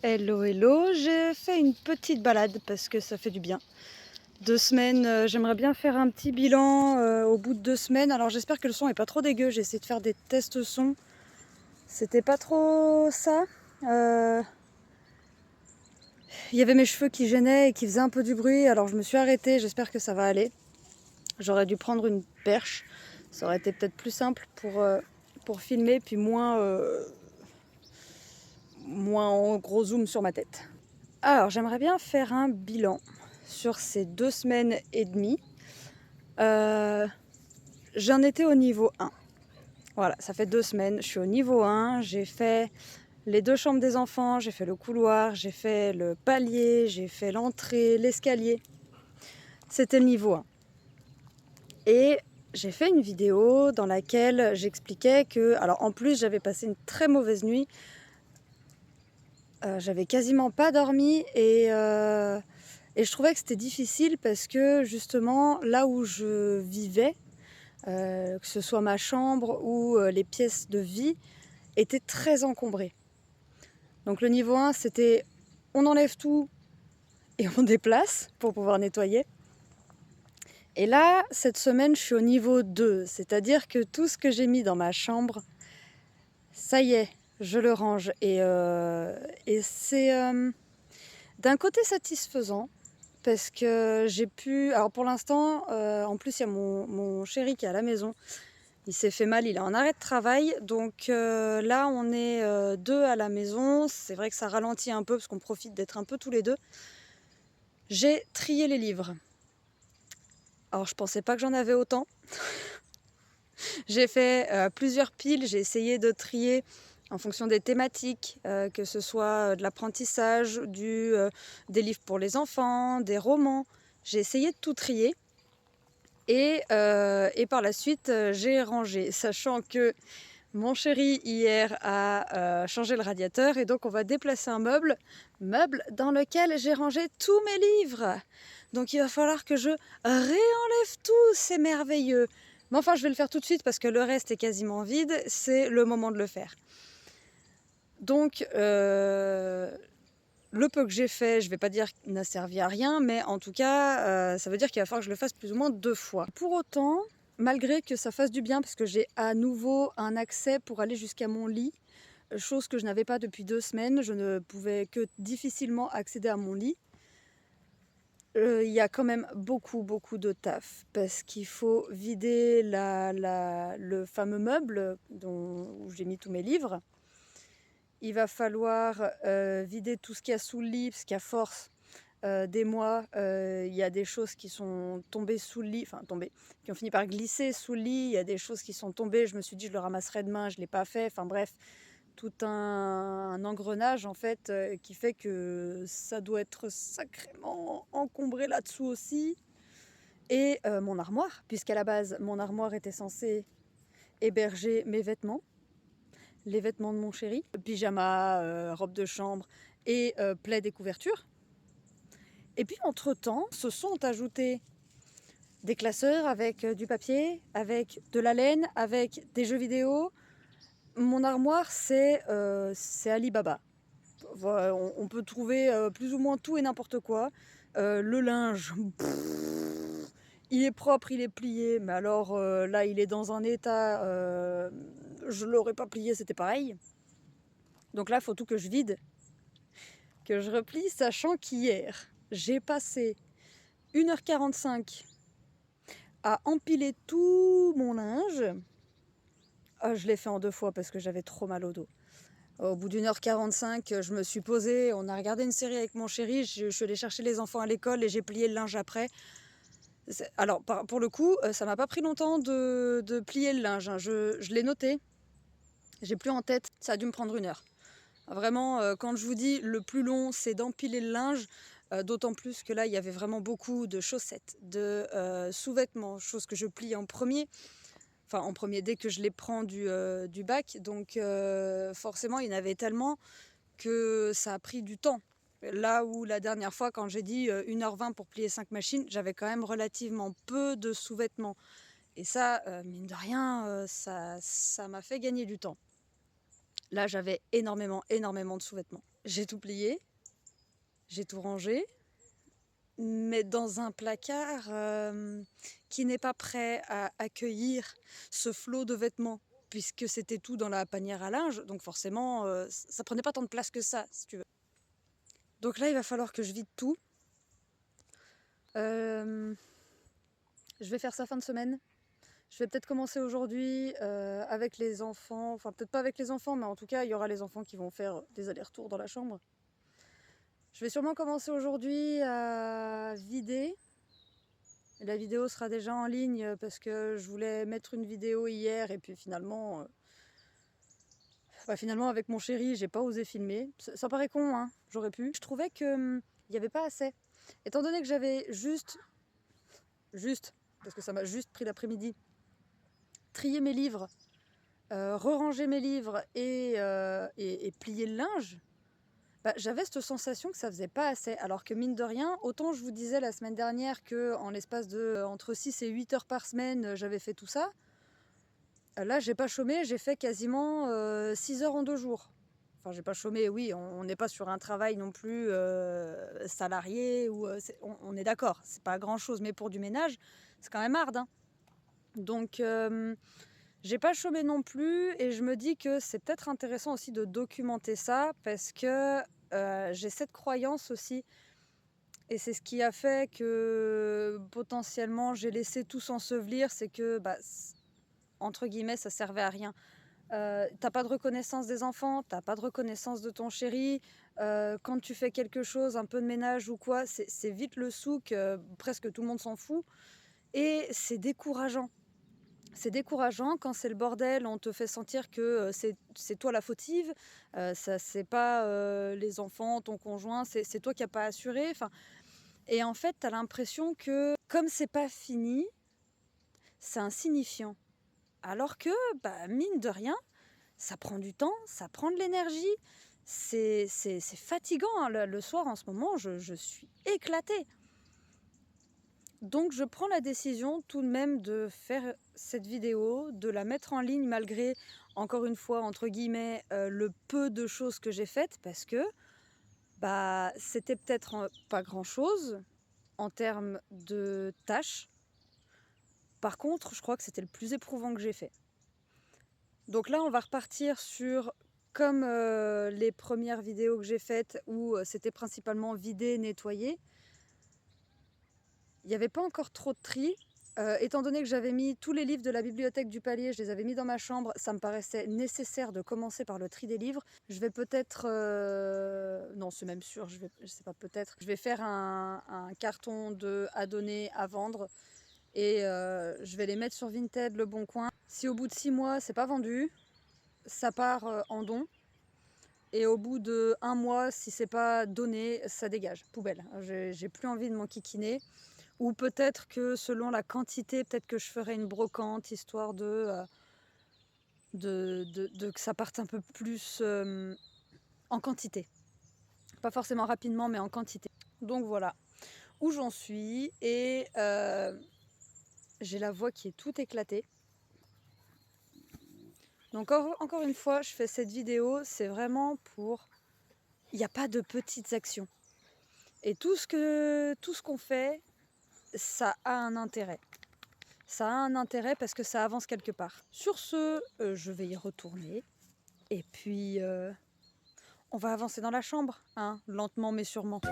Hello, hello, j'ai fait une petite balade parce que ça fait du bien. 2 semaines, j'aimerais bien faire un petit bilan au bout de 2 semaines. Alors j'espère que le son est pas trop dégueu, j'ai essayé de faire des tests son. C'était pas trop ça. Euh, Il y avait mes cheveux qui gênaient et qui faisaient un peu du bruit, alors je me suis arrêtée, j'espère que ça va aller. J'aurais dû prendre une perche, ça aurait été peut-être plus simple pour filmer, puis moins en gros zoom sur ma tête. Alors j'aimerais bien faire un bilan sur ces 2 semaines et demie. J'en étais au niveau 1. Voilà, ça fait 2 semaines, je suis au niveau 1. J'ai fait les 2 chambres des enfants, j'ai fait le couloir, j'ai fait le palier, j'ai fait l'entrée, l'escalier. C'était le niveau 1. Et j'ai fait une vidéo dans laquelle j'expliquais que, alors en plus j'avais passé une très mauvaise nuit, j'avais quasiment pas dormi et je trouvais que c'était difficile parce que justement là où je vivais, que ce soit ma chambre ou les pièces de vie, étaient très encombrées. Donc le niveau 1, c'était on enlève tout et on déplace pour pouvoir nettoyer. Et là, cette semaine, je suis au niveau 2, c'est-à-dire que tout ce que j'ai mis dans ma chambre, ça y est, je le range. Et c'est d'un côté satisfaisant, parce que j'ai pu... Alors pour l'instant, en plus il y a mon chéri qui est à la maison. Il s'est fait mal, il est en arrêt de travail. Donc là, on est deux à la maison. C'est vrai que ça ralentit un peu parce qu'on profite d'être un peu tous les deux. J'ai trié les livres. Alors je pensais pas que j'en avais autant. J'ai fait plusieurs piles. J'ai essayé de trier en fonction des thématiques, que ce soit de l'apprentissage, des livres pour les enfants, des romans. J'ai essayé de tout trier. Et par la suite, j'ai rangé, sachant que mon chéri hier a changé le radiateur et donc on va déplacer un meuble dans lequel j'ai rangé tous mes livres. Donc il va falloir que je réenlève tout, c'est merveilleux. Mais enfin, je vais le faire tout de suite parce que le reste est quasiment vide, c'est le moment de le faire. Donc le peu que j'ai fait, je ne vais pas dire qu'il n'a servi à rien, mais en tout cas, ça veut dire qu'il va falloir que je le fasse plus ou moins 2 fois. Pour autant, malgré que ça fasse du bien, parce que j'ai à nouveau un accès pour aller jusqu'à mon lit, chose que je n'avais pas depuis 2 semaines, je ne pouvais que difficilement accéder à mon lit. Il y a quand même beaucoup de taf, parce qu'il faut vider le fameux meuble où j'ai mis tous mes livres. Il va falloir vider tout ce qu'il y a sous le lit, parce qu'à force des mois, il y a des choses qui sont tombées sous le lit, enfin tombées, qui ont fini par glisser sous le lit, il y a des choses qui sont tombées, je me suis dit je le ramasserai demain, je ne l'ai pas fait, enfin bref, tout un engrenage en fait qui fait que ça doit être sacrément encombré là-dessous aussi. Et mon armoire, puisqu'à la base mon armoire était censée héberger mes vêtements, les vêtements de mon chéri, pyjama, robe de chambre et plaid et couverture. Et puis entre-temps, se sont ajoutés des classeurs avec du papier, avec de la laine, avec des jeux vidéo. Mon armoire, c'est Alibaba. Voilà, on peut trouver plus ou moins tout et n'importe quoi. Le linge, il est propre, il est plié, mais alors là, il est dans un état, je ne l'aurais pas plié, c'était pareil. Donc là, il faut tout que je vide, que je replie, sachant qu'hier, j'ai passé 1h45 à empiler tout mon linge. Je l'ai fait en 2 fois parce que j'avais trop mal au dos. Au bout d'1h45, je me suis posée, on a regardé une série avec mon chéri, je suis allée chercher les enfants à l'école et j'ai plié le linge après. Alors, pour le coup, ça m'a pas pris longtemps de plier le linge, hein. Je l'ai noté, j'ai plus en tête, ça a dû me prendre 1 heure. Vraiment, quand je vous dis le plus long, c'est d'empiler le linge, d'autant plus que là, il y avait vraiment beaucoup de chaussettes, de sous-vêtements, choses que je plie en premier. Enfin, en premier, dès que je les prends du bac. Donc, forcément, il y en avait tellement que ça a pris du temps. Là où la dernière fois, quand j'ai dit 1h20 pour plier 5 machines, j'avais quand même relativement peu de sous-vêtements. Et ça, mine de rien, ça m'a fait gagner du temps. Là, j'avais énormément de sous-vêtements. J'ai tout plié, j'ai tout rangé, mais dans un placard qui n'est pas prêt à accueillir ce flot de vêtements, puisque c'était tout dans la panière à linge, donc forcément, ça prenait pas tant de place que ça, si tu veux. Donc là, il va falloir que je vide tout. Je vais faire ça fin de semaine. Je vais peut-être commencer aujourd'hui avec les enfants, enfin peut-être pas avec les enfants, mais en tout cas, il y aura les enfants qui vont faire des allers-retours dans la chambre. Je vais sûrement commencer aujourd'hui à vider. La vidéo sera déjà en ligne parce que je voulais mettre une vidéo hier et puis finalement avec mon chéri, j'ai pas osé filmer. Ça paraît con, hein, j'aurais pu. Je trouvais qu'il n'y avait pas assez. Étant donné que j'avais juste, parce que ça m'a juste pris l'après-midi, trier mes livres, re-ranger mes livres et plier le linge, j'avais cette sensation que ça faisait pas assez. Alors que mine de rien, autant je vous disais la semaine dernière qu'en l'espace de entre 6 et 8 heures par semaine, j'avais fait tout ça. Là, j'ai pas chômé, j'ai fait quasiment 6 heures en 2 jours. Enfin, j'ai pas chômé, oui, on n'est pas sur un travail non plus salarié, ou on est d'accord, c'est pas grand-chose, mais pour du ménage, c'est quand même hard, hein. Donc, j'ai pas chômé non plus, et je me dis que c'est peut-être intéressant aussi de documenter ça, parce que j'ai cette croyance aussi, et c'est ce qui a fait que potentiellement j'ai laissé tout s'ensevelir, c'est que, entre guillemets, ça servait à rien. T'as pas de reconnaissance des enfants, t'as pas de reconnaissance de ton chéri. Quand tu fais quelque chose, un peu de ménage ou quoi, c'est vite le souk, presque tout le monde s'en fout. Et c'est décourageant. C'est décourageant quand c'est le bordel, on te fait sentir que c'est toi la fautive, ça c'est pas les enfants, ton conjoint, c'est toi qui n'as pas assuré. Enfin, et en fait, tu as l'impression que comme c'est pas fini, c'est insignifiant. Alors que, mine de rien, ça prend du temps, ça prend de l'énergie, c'est fatigant, hein. Le soir, en ce moment, je suis éclatée. Donc je prends la décision tout de même de faire cette vidéo, de la mettre en ligne malgré, encore une fois, entre guillemets, le peu de choses que j'ai faites, parce que c'était peut-être pas grand-chose en termes de tâches. Par contre, je crois que c'était le plus éprouvant que j'ai fait. Donc là, on va repartir sur comme les premières vidéos que j'ai faites où c'était principalement vider, nettoyer. Il n'y avait pas encore trop de tri. Étant donné que j'avais mis tous les livres de la bibliothèque du palier, je les avais mis dans ma chambre, ça me paraissait nécessaire de commencer par le tri des livres. Je vais peut-être... non, c'est même sûr, je sais pas, peut-être. Je vais faire un carton à donner, à vendre. Et je vais les mettre sur Vinted, Le Bon Coin. Si au bout de 6 mois, c'est pas vendu, ça part en don. Et au bout de 1 mois, si c'est pas donné, ça dégage, poubelle. J'ai plus envie de m'enquiquiner. Ou peut-être que selon la quantité, peut-être que je ferai une brocante, histoire de que ça parte un peu plus en quantité. Pas forcément rapidement, mais en quantité. Donc voilà où j'en suis. Et j'ai la voix qui est toute éclatée. Donc encore une fois, je fais cette vidéo, c'est vraiment pour... Il n'y a pas de petites actions. Et tout ce qu'on fait, ça a un intérêt. Ça a un intérêt parce que ça avance quelque part. Sur ce, je vais y retourner. Et puis, on va avancer dans la chambre, hein, lentement mais sûrement.